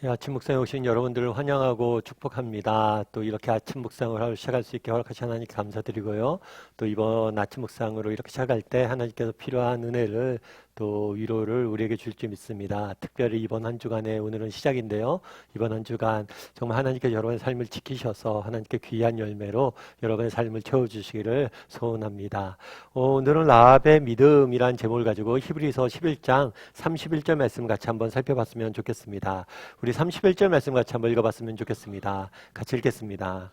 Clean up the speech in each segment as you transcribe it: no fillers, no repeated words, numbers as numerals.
아침 묵상에 오신 여러분들을 환영하고 축복합니다. 또 이렇게 아침 묵상을 시작할 수 있게 허락하신 하나님께 감사드리고요. 또 이번 아침 묵상으로 이렇게 시작할 때 하나님께서 필요한 은혜를 또 위로를 우리에게 줄 줄 믿습니다. 특별히 이번 한 주간에 오늘은 시작인데요. 이번 한 주간 정말 하나님께서 여러분의 삶을 지키셔서 하나님께 귀한 열매로 여러분의 삶을 채워주시기를 소원합니다. 오늘은 라합의 믿음이란 제목을 가지고 히브리서 11장 31절 말씀 같이 한번 살펴봤으면 좋겠습니다. 우리 31절 말씀 같이 한번 읽어봤으면 좋겠습니다. 같이 읽겠습니다.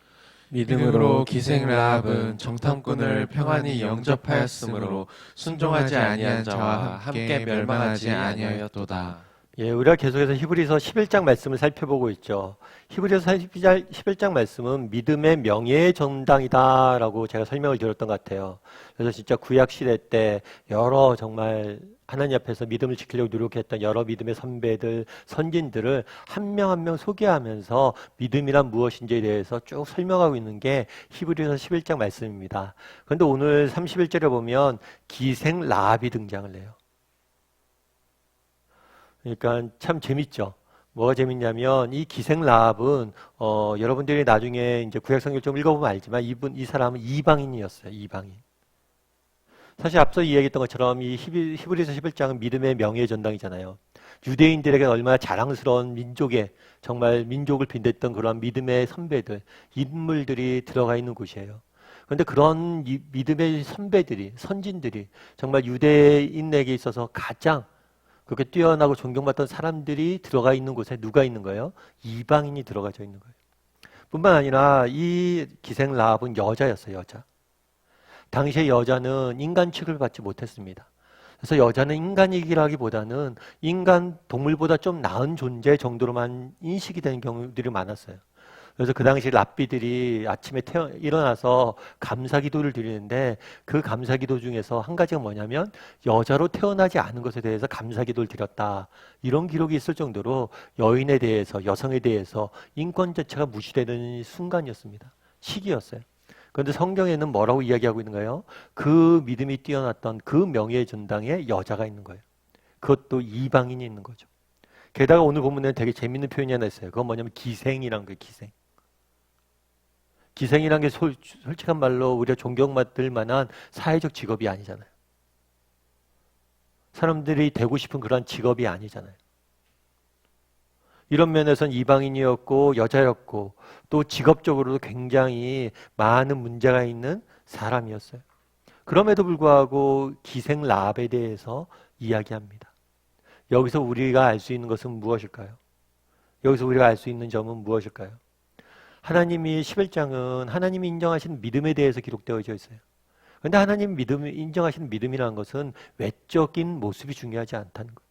믿음으로 기생 라합은 정탐꾼을 평안히 영접하였으므로 순종하지 아니한 자와 함께 멸망하지 아니하였도다. 예, 우리가 계속해서 히브리서 11장 말씀을 살펴보고 있죠. 히브리서 11장 말씀은 믿음의 명예의 전당이다라고 제가 설명을 드렸던 것 같아요. 그래서 진짜 구약 시대 때 여러 정말 하나님 앞에서 믿음을 지키려고 노력했던 여러 믿음의 선배들, 선진들을 한 명 한 명 소개하면서 믿음이란 무엇인지에 대해서 쭉 설명하고 있는 게 히브리서 11장 말씀입니다. 그런데 오늘 31절에 보면 기생 라합이 등장을 해요. 그러니까 참 재밌죠. 뭐가 재밌냐면 이 기생 라합은 여러분들이 나중에 이제 구약 성경 좀 읽어보면 알지만 이 사람은 이방인이었어요. 이방인. 사실 앞서 이야기했던 것처럼 이 히브리서 11장은 믿음의 명예의 전당이잖아요. 유대인들에게 얼마나 자랑스러운 민족의 정말 민족을 빈댔던 그런 믿음의 선배들, 인물들이 들어가 있는 곳이에요. 그런데 그런 믿음의 선배들이, 선진들이 정말 유대인에게 있어서 가장 그렇게 뛰어나고 존경받던 사람들이 들어가 있는 곳에 누가 있는 거예요? 이방인이 들어가져 있는 거예요. 뿐만 아니라 이 기생 라합은 여자였어요. 여자. 당시의 여자는 인간 취급을 받지 못했습니다. 그래서 여자는 인간이기라기보다는 인간 동물보다 좀 나은 존재 정도로만 인식이 되는 경우들이 많았어요. 그래서 그 당시 랍비들이 아침에 일어나서 감사기도를 드리는데 그 감사기도 중에서 한 가지가 뭐냐면 여자로 태어나지 않은 것에 대해서 감사기도를 드렸다. 이런 기록이 있을 정도로 여인에 대해서, 여성에 대해서 인권 자체가 무시되는 순간이었습니다. 시기였어요. 그런데 성경에는 뭐라고 이야기하고 있는 거예요? 그 믿음이 뛰어났던 그 명예의 전당에 여자가 있는 거예요. 그것도 이방인이 있는 거죠. 게다가 오늘 본문에는 되게 재밌는 표현이 하나 있어요. 그건 뭐냐면 기생이란 거예요. 기생. 기생이란 게 솔직한 말로 우리가 존경받을 만한 사회적 직업이 아니잖아요. 사람들이 되고 싶은 그런 직업이 아니잖아요. 이런 면에서는 이방인이었고 여자였고 또 직업적으로도 굉장히 많은 문제가 있는 사람이었어요. 그럼에도 불구하고 기생 라합에 대해서 이야기합니다. 여기서 우리가 알 수 있는 것은 무엇일까요? 여기서 우리가 알 수 있는 점은 무엇일까요? 하나님이 11장은 하나님이 인정하시는 믿음에 대해서 기록되어져 있어요. 그런데 하나님 인정하시는 믿음이라는 것은 외적인 모습이 중요하지 않다는 거예요.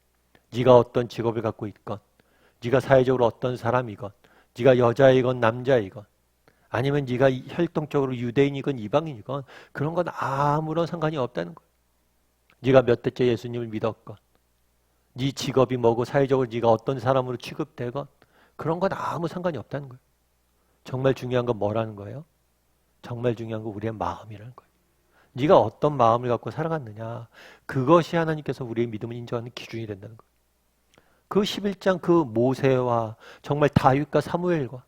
네가 어떤 직업을 갖고 있건, 네가 사회적으로 어떤 사람이건, 네가 여자이건 남자이건, 아니면 네가 혈통적으로 유대인이건 이방인이건 그런 건 아무런 상관이 없다는 거예요. 네가 몇 대째 예수님을 믿었건, 네 직업이 뭐고 사회적으로 네가 어떤 사람으로 취급되건 그런 건 아무 상관이 없다는 거예요. 정말 중요한 건 뭐라는 거예요? 정말 중요한 건 우리의 마음이라는 거예요. 네가 어떤 마음을 갖고 살아갔느냐, 그것이 하나님께서 우리의 믿음을 인정하는 기준이 된다는 거예요. 그 11장 그 모세와 정말 다윗과 사무엘과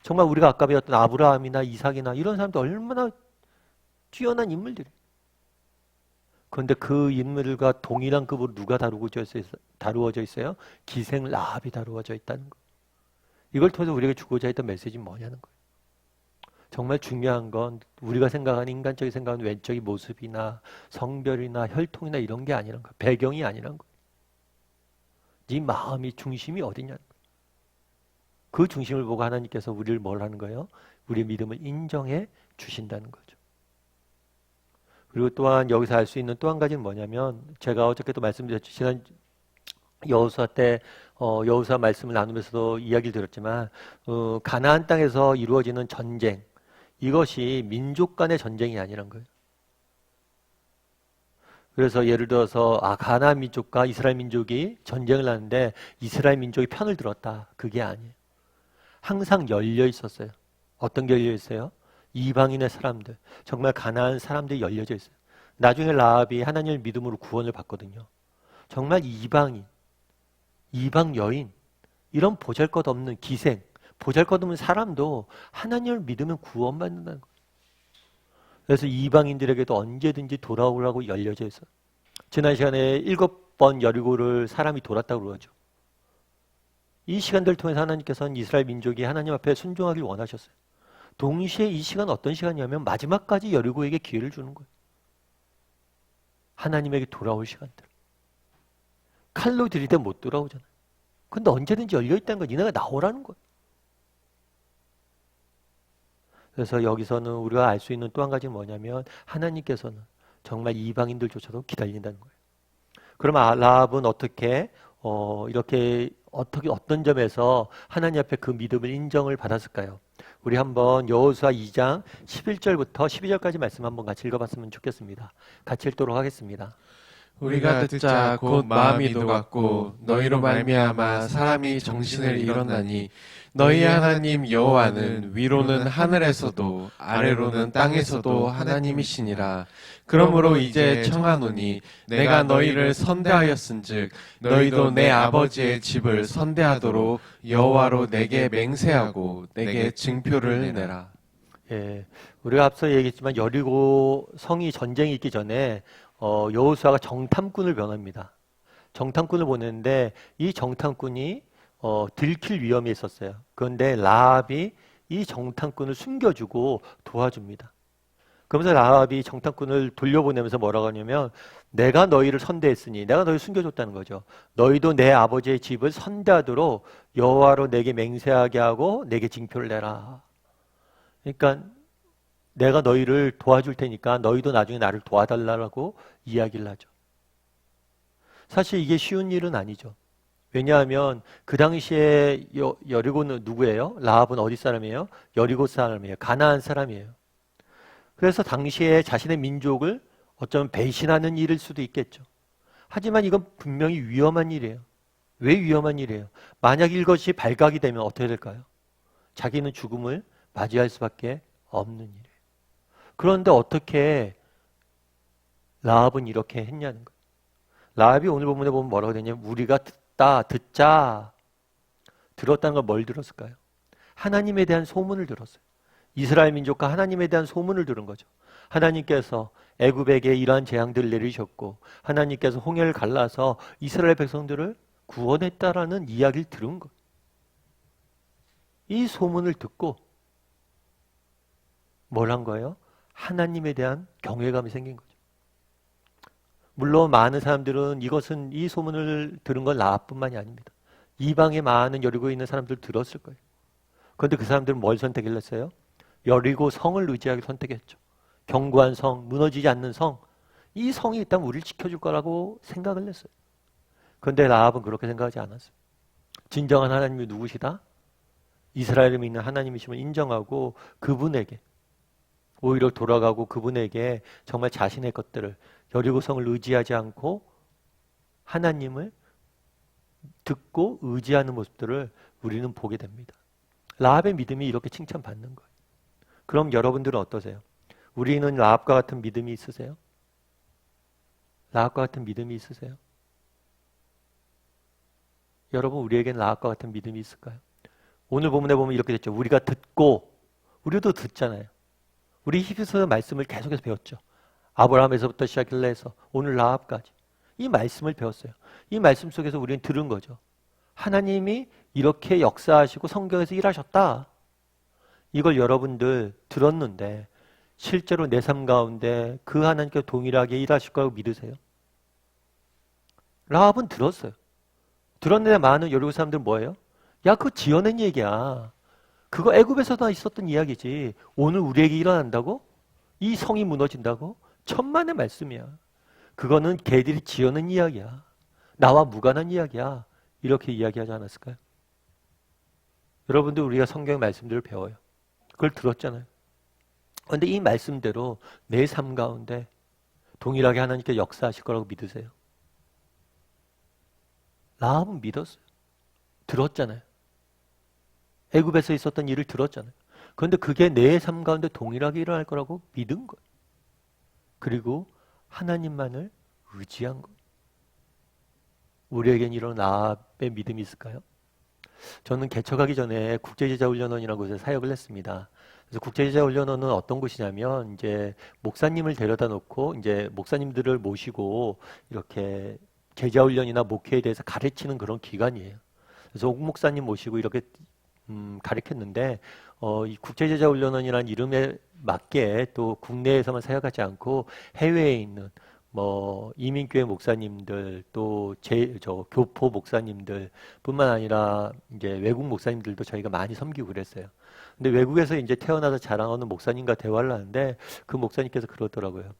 정말 우리가 아까 배웠던 아브라함이나 이삭이나 이런 사람들 얼마나 뛰어난 인물들이에요. 그런데 그 인물들과 동일한 급으로 누가 다루어져 있어요? 기생 라합이 다루어져 있다는 거예요. 이걸 통해서 우리에게 주고자 했던 메시지는 뭐냐는 거예요. 정말 중요한 건 우리가 생각하는 인간적인 생각하는 외적인 모습이나 성별이나 혈통이나 이런 게 아니란 거예요. 배경이 아니란 거예요. 네 마음이 중심이 어디냐는 거예요. 그 중심을 보고 하나님께서 우리를 뭘 하는 거예요? 우리의 믿음을 인정해 주신다는 거죠. 그리고 또한 여기서 알 수 있는 또 한 가지는 뭐냐면 제가 어저께도 말씀드렸죠. 지난 여호수아 때 여호수아 말씀을 나누면서도 이야기를 드렸지만 가나안 땅에서 이루어지는 전쟁, 이것이 민족 간의 전쟁이 아니란 거예요. 그래서 예를 들어서 가나안 민족과 이스라엘 민족이 전쟁을 하는데 이스라엘 민족이 편을 들었다. 그게 아니에요. 항상 열려 있었어요. 어떤 게 열려 있어요? 이방인의 사람들, 정말 가나안 사람들이 열려져 있어요. 나중에 라합이 하나님을 믿음으로 구원을 받거든요. 정말 이방인, 이방 여인, 이런 보잘것없는 기생, 보잘것없는 사람도 하나님을 믿으면 구원받는다는 거예요. 그래서 이방인들에게도 언제든지 돌아오라고 열려져 있어요. 지난 시간에 7번 여리고를 사람이 돌았다고 그러죠. 이 시간들을 통해서 하나님께서는 이스라엘 민족이 하나님 앞에 순종하길 원하셨어요. 동시에 이 시간 어떤 시간이냐면 마지막까지 여리고에게 기회를 주는 거예요. 하나님에게 돌아올 시간들. 칼로 들이대 못 돌아오잖아요. 근데 언제든지 열려있다는 건 니네가 나오라는 거예요. 그래서 여기서는 우리가 알 수 있는 또 한 가지는 뭐냐면 하나님께서는 정말 이방인들조차도 기다린다는 거예요. 그럼 라합은 어떻게 이렇게 어떤 점에서 하나님 앞에 그 믿음을 인정을 받았을까요? 우리 한번 여호수아 2장 11절부터 12절까지 말씀 한번 같이 읽어봤으면 좋겠습니다. 같이 읽도록 하겠습니다. 우리가 듣자 곧 마음이 녹았고 너희로 말미암아 사람이 정신을 잃었나니 너희 하나님 여호와는 위로는 하늘에서도 아래로는 땅에서도 하나님이시니라. 그러므로 이제 청하노니 내가 너희를 선대하였은즉 너희도 내 아버지의 집을 선대하도록 여호와로 내게 맹세하고 내게 증표를 내라. 예, 우리가 앞서 얘기했지만 여리고 성이 전쟁이 있기 전에 여호수아가 정탐꾼을 보냅니다. 정탐꾼을 보냈는데 이 정탐꾼이 들킬 위험이 있었어요. 그런데 라합이 이 정탐꾼을 숨겨주고 도와줍니다. 그러면서 라합이 정탐꾼을 돌려보내면서 뭐라고 하냐면 내가 너희를 선대했으니 내가 너희를 숨겨줬다는 거죠. 너희도 내 아버지의 집을 선대하도록 여호와로 내게 맹세하게 하고 내게 징표를 내라. 그러니까 내가 너희를 도와줄 테니까 너희도 나중에 나를 도와달라고 이야기를 하죠. 사실 이게 쉬운 일은 아니죠. 왜냐하면 그 당시에 여리고는 누구예요? 라합은 어디 사람이에요? 여리고 사람이에요. 가나안 사람이에요. 그래서 당시에 자신의 민족을 어쩌면 배신하는 일일 수도 있겠죠. 하지만 이건 분명히 위험한 일이에요. 왜 위험한 일이에요? 만약 이것이 발각이 되면 어떻게 될까요? 자기는 죽음을 맞이할 수밖에 없는 일이에요. 그런데 어떻게 라합은 이렇게 했냐는 거예요. 라합이 오늘 본문에 보면 뭐라고 되냐면 우리가 듣자. 들었다는 걸 뭘 들었을까요? 하나님에 대한 소문을 들었어요. 이스라엘 민족과 하나님에 대한 소문을 들은 거죠. 하나님께서 애굽에게 이러한 재앙들을 내리셨고 하나님께서 홍해를 갈라서 이스라엘 백성들을 구원했다라는 이야기를 들은 거예요. 이 소문을 듣고 뭘 한 거예요? 하나님에 대한 경외감이 생긴 거죠. 물론 많은 사람들은 이 소문을 들은 건 라합뿐만이 아닙니다. 이방에 많은 여리고에 있는 사람들 들었을 거예요. 그런데 그 사람들은 뭘 선택했어요? 여리고 성을 의지하게 선택했죠. 견고한 성, 무너지지 않는 성. 이 성이 있다면 우리를 지켜줄 거라고 생각을 했어요. 그런데 라합은 그렇게 생각하지 않았어요. 진정한 하나님이 누구시다? 이스라엘에 있는 하나님이심을 인정하고 그분에게 오히려 돌아가고 그분에게 정말 자신의 것들을 여리고성을 의지하지 않고 하나님을 듣고 의지하는 모습들을 우리는 보게 됩니다. 라합의 믿음이 이렇게 칭찬받는 거예요. 그럼 여러분들은 어떠세요? 우리는 라합과 같은 믿음이 있으세요? 라합과 같은 믿음이 있으세요? 여러분 우리에겐 라합과 같은 믿음이 있을까요? 오늘 본문에 보면 이렇게 됐죠. 우리가 듣고 우리도 듣잖아요. 우리 히브리서 말씀을 계속해서 배웠죠. 아브라함에서부터 시작해서 오늘 라합까지 이 말씀을 배웠어요. 이 말씀 속에서 우리는 들은 거죠. 하나님이 이렇게 역사하시고 성경에서 일하셨다. 이걸 여러분들 들었는데 실제로 내 삶 가운데 그 하나님께 동일하게 일하실 거라고 믿으세요? 라합은 들었어요. 들었는데 많은 여리고 사람들은 뭐예요? 야, 그거 지어낸 얘기야. 그거 애굽에서도 있었던 이야기지. 오늘 우리에게 일어난다고? 이 성이 무너진다고? 천만의 말씀이야. 그거는 걔들이 지어낸 이야기야. 나와 무관한 이야기야. 이렇게 이야기하지 않았을까요? 여러분들 우리가 성경 말씀들을 배워요. 그걸 들었잖아요. 그런데 이 말씀대로 내 삶 가운데 동일하게 하나님께 역사하실 거라고 믿으세요? 라합은 믿었어요. 들었잖아요. 애굽에서 있었던 일을 들었잖아요. 그런데 그게 내 삶 가운데 동일하게 일어날 거라고 믿은 거예요. 그리고 하나님만을 의지한 거예요. 우리에겐 이런 라합의 믿음이 있을까요? 저는 개척하기 전에 국제제자훈련원이라는 곳에 사역을 했습니다. 그래서 국제제자훈련원은 어떤 곳이냐면 이제 목사님을 데려다 놓고 이제 목사님들을 모시고 이렇게 제자훈련이나 목회에 대해서 가르치는 그런 기관이에요. 그래서 옥 목사님 모시고 이렇게 가르쳤는데 이 국제제자훈련원이라는 이름에 맞게 또 국내에서만 사역하지 않고 해외에 있는 뭐 이민교회 목사님들 또 저 교포 목사님들 뿐만 아니라 이제 외국 목사님들도 저희가 많이 섬기고 그랬어요. 근데 외국에서 이제 태어나서 자랑하는 목사님과 대화를 하는데 그 목사님께서 그러더라고요.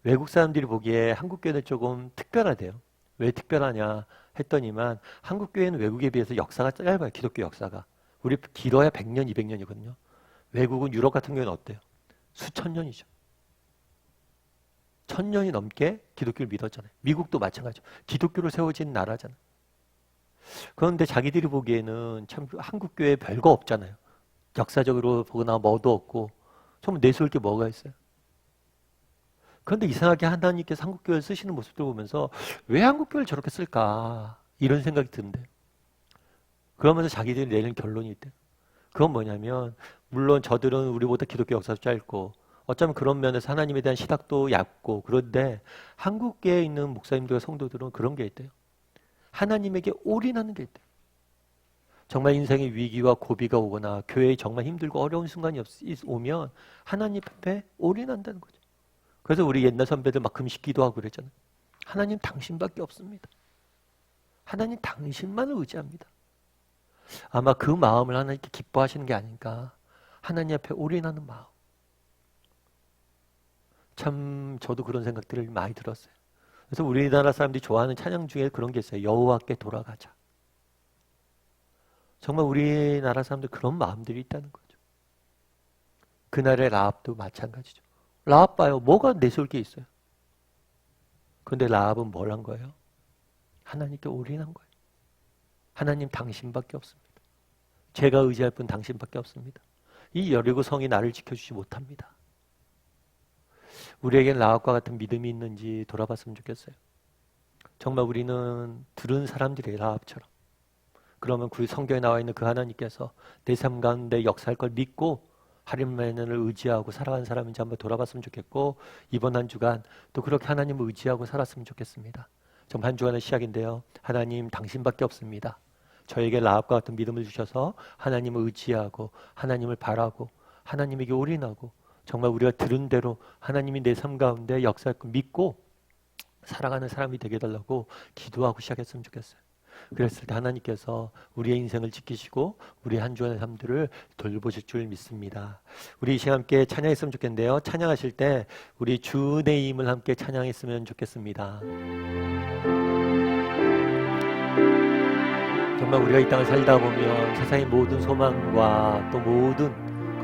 외국 사람들이 보기에 한국 교회는 조금 특별하대요. 왜 특별하냐 했더니만 한국 교회는 외국에 비해서 역사가 짧아요. 기독교 역사가. 우리 길어야 100년, 200년이거든요. 외국은 유럽 같은 경우는 어때요? 수천 년이죠. 1000년이 넘게 기독교를 믿었잖아요. 미국도 마찬가지죠. 기독교로 세워진 나라잖아요. 그런데 자기들이 보기에는 참 한국 교회에 별거 없잖아요. 역사적으로 보거나 뭐도 없고 정말 내세울 게 뭐가 있어요. 그런데 이상하게 하나님께서 한국 교회를 쓰시는 모습들 보면서 왜 한국 교회를 저렇게 쓸까 이런 생각이 드는데 그러면서 자기들이 내린 결론이 있대요. 그건 뭐냐면 물론 저들은 우리보다 기독교 역사도 짧고 어쩌면 그런 면에서 하나님에 대한 시각도 얕고 그런데 한국계에 있는 목사님들과 성도들은 그런 게 있대요. 하나님에게 올인하는 게 있대요. 정말 인생의 위기와 고비가 오거나 교회에 정말 힘들고 어려운 순간이 오면 하나님 앞에 올인한다는 거죠. 그래서 우리 옛날 선배들 막 금식기도 하고 그랬잖아요. 하나님 당신밖에 없습니다. 하나님 당신만을 의지합니다. 아마 그 마음을 하나님께 기뻐하시는 게 아닌가. 하나님 앞에 올인하는 마음. 참 저도 그런 생각들을 많이 들었어요. 그래서 우리나라 사람들이 좋아하는 찬양 중에 그런 게 있어요. 여호와께 돌아가자. 정말 우리나라 사람들 그런 마음들이 있다는 거죠. 그날의 라합도 마찬가지죠. 라합 봐요. 뭐가 내세울 게 있어요. 그런데 라합은 뭘 한 거예요? 하나님께 올인한 거예요. 하나님 당신밖에 없습니다. 제가 의지할 분 당신밖에 없습니다. 이 여리고 성이 나를 지켜주지 못합니다. 우리에겐 라합과 같은 믿음이 있는지 돌아봤으면 좋겠어요. 정말 우리는 들은 사람들이 라합처럼 그러면 그 성경에 나와 있는 그 하나님께서 내 삶 가운데 역사할 걸 믿고 하나님을 의지하고 살아간 사람인지 한번 돌아봤으면 좋겠고 이번 한 주간 또 그렇게 하나님을 의지하고 살았으면 좋겠습니다. 정말 한 주간의 시작인데요. 하나님 당신밖에 없습니다. 저에게 라합과 같은 믿음을 주셔서 하나님을 의지하고 하나님을 바라고 하나님에게 올인하고 정말 우리가 들은 대로 하나님이 내 삶 가운데 역사할 걸 믿고 살아가는 사람이 되게 해달라고 기도하고 시작했으면 좋겠어요. 그랬을 때 하나님께서 우리의 인생을 지키시고 우리 한 주간의 삶들을 돌보실 줄 믿습니다. 우리 이 시간 함께 찬양했으면 좋겠는데요. 찬양하실 때 우리 주 내 힘을 함께 찬양했으면 좋겠습니다. 정말 우리가 이 땅을 살다 보면 세상의 모든 소망과 또 모든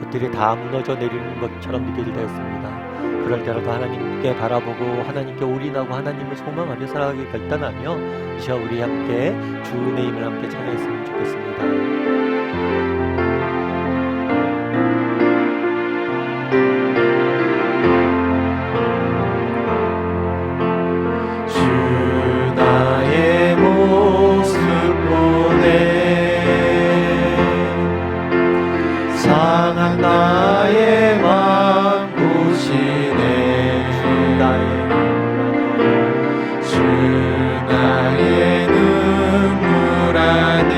것들이 다 무너져 내리는 것처럼 느껴질 때가 있습니다. 그럴 때라도 하나님께 바라보고 하나님께 올인하고 하나님을 소망하며 살아가기 결단하며 이 시간 우리 함께 주의 힘을 함께 찬양했으면 좋겠습니다. 나의 맘 보시네 주 나의 눈물 안에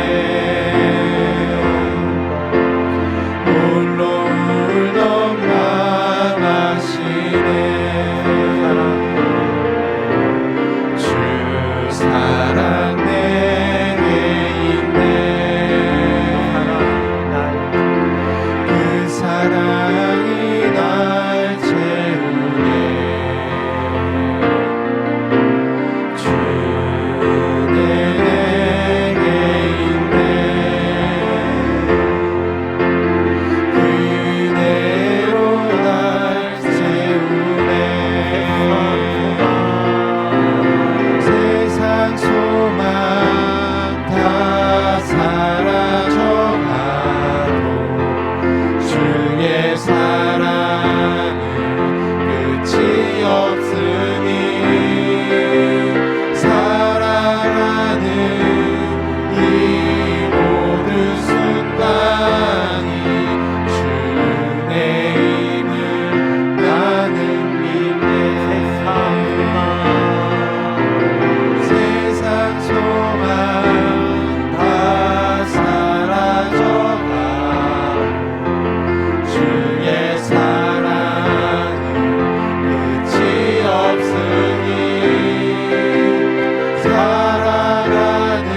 살아가는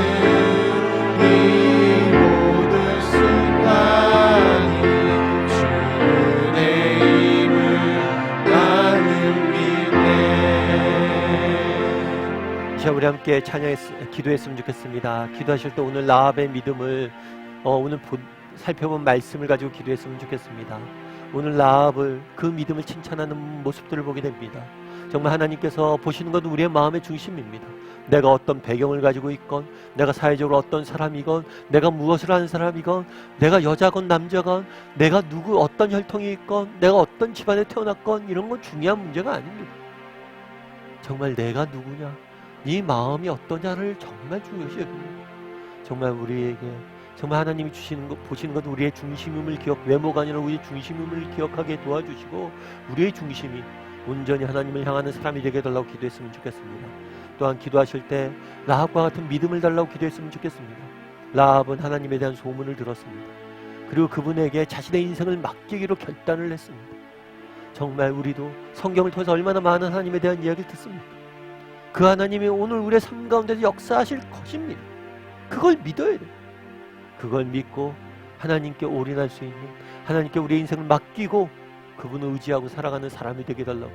이 모든 순간이 주의 힘을 나는 믿네. 이 시간 우리 함께 기도했으면 좋겠습니다. 기도하실 때 오늘 라합의 믿음을 오늘 살펴본 말씀을 가지고 기도했으면 좋겠습니다. 오늘 라합을 그 믿음을 칭찬하는 모습들을 보게 됩니다. 정말 하나님께서 보시는 건 우리의 마음의 중심입니다. 내가 어떤 배경을 가지고 있건, 내가 사회적으로 어떤 사람이건, 내가 무엇을 하는 사람이건, 내가 여자건 남자건, 내가 어떤 혈통이 있건, 내가 어떤 집안에 태어났건, 이런 건 중요한 문제가 아닙니다. 정말 내가 누구냐, 네 마음이 어떠냐를 정말 중요시 여깁니다. 정말 우리에게 정말 하나님이 보시는 것 우리의 중심임을 외모가 아니라 우리의 중심임을 기억하게 도와주시고, 우리의 중심이 온전히 하나님을 향하는 사람이 되게 해달라고 기도했으면 좋겠습니다. 또한 기도하실 때 라합과 같은 믿음을 달라고 기도했으면 좋겠습니다. 라합은 하나님에 대한 소문을 들었습니다. 그리고 그분에게 자신의 인생을 맡기기로 결단을 했습니다. 정말 우리도 성경을 통해서 얼마나 많은 하나님에 대한 이야기를 듣습니까? 그 하나님이 오늘 우리의 삶 가운데서 역사하실 것입니다. 그걸 믿어야 돼요. 그걸 믿고 하나님께 올인할 수 있는, 하나님께 우리의 인생을 맡기고 그분을 의지하고 살아가는 사람이 되게 달라고,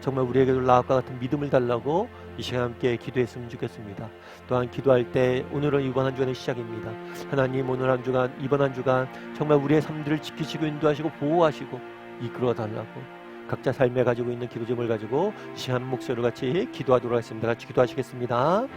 정말 우리에게도 라합과 같은 믿음을 달라고 이 시간 함께 기도했으면 좋겠습니다. 또한 기도할 때 오늘은 이번 한 주간의 시작입니다. 하나님, 오늘 한 주간, 이번 한 주간 정말 우리의 삶들을 지키시고 인도하시고 보호하시고 이끌어 달라고, 각자 삶에 가지고 있는 기도 제목을 가지고 이 시간 목소리로 같이 기도하도록 하겠습니다. 같이 기도하시겠습니다.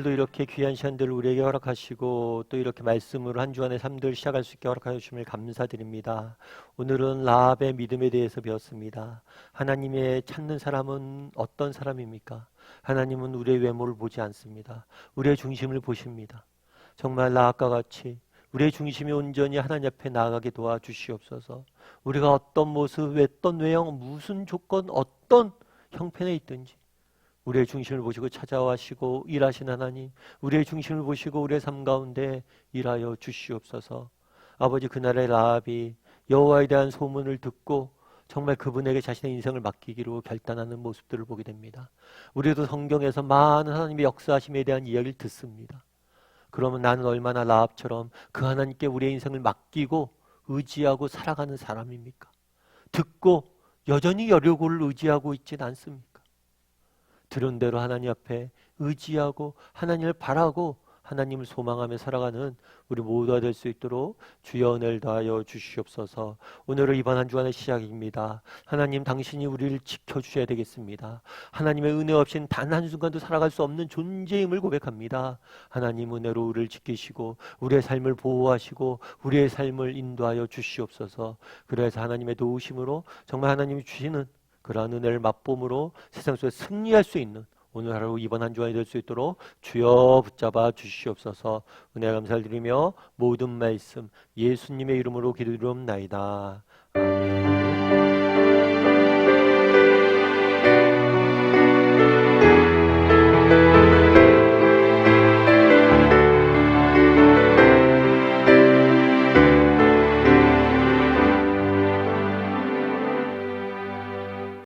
이렇게 귀한 시간들을 우리에게 허락하시고 또 이렇게 말씀으로 한 주간의 삶들 시작할 수 있게 허락하여 주심을 감사드립니다. 오늘은 라합의 믿음에 대해서 배웠습니다. 하나님의 찾는 사람은 어떤 사람입니까? 하나님은 우리의 외모를 보지 않습니다. 우리의 중심을 보십니다. 정말 라합과 같이 우리의 중심이 온전히 하나님 앞에 나아가게 도와주시옵소서. 우리가 어떤 모습, 어떤 외형, 무슨 조건, 어떤 형편에 있든지 우리의 중심을 보시고 찾아와시고 일하신 하나님, 우리의 중심을 보시고 우리의 삶 가운데 일하여 주시옵소서. 아버지, 그날의 라합이 여호와에 대한 소문을 듣고 정말 그분에게 자신의 인생을 맡기기로 결단하는 모습들을 보게 됩니다. 우리도 성경에서 많은 하나님의 역사하심에 대한 이야기를 듣습니다. 그러면 나는 얼마나 라합처럼 그 하나님께 우리의 인생을 맡기고 의지하고 살아가는 사람입니까? 듣고 여전히 여려고를 의지하고 있지는 않습니까? 들은 대로 하나님 앞에 의지하고 하나님을 바라고 하나님을 소망하며 살아가는 우리 모두가 될 수 있도록 주여 은혜를 더하여 주시옵소서. 오늘은 이번 한 주간의 시작입니다. 하나님, 당신이 우리를 지켜주셔야 되겠습니다. 하나님의 은혜 없이는 단 한순간도 살아갈 수 없는 존재임을 고백합니다. 하나님, 은혜로 우리를 지키시고 우리의 삶을 보호하시고 우리의 삶을 인도하여 주시옵소서. 그래서 하나님의 도우심으로 정말 하나님이 주시는 그러한 은혜를 맛봄으로 세상 속에 승리할 수 있는 오늘 하루 이번 한 주간이 될 수 있도록 주여 붙잡아 주시옵소서. 은혜 감사를 드리며 모든 말씀 예수님의 이름으로 기도드리옵나이다. 아멘.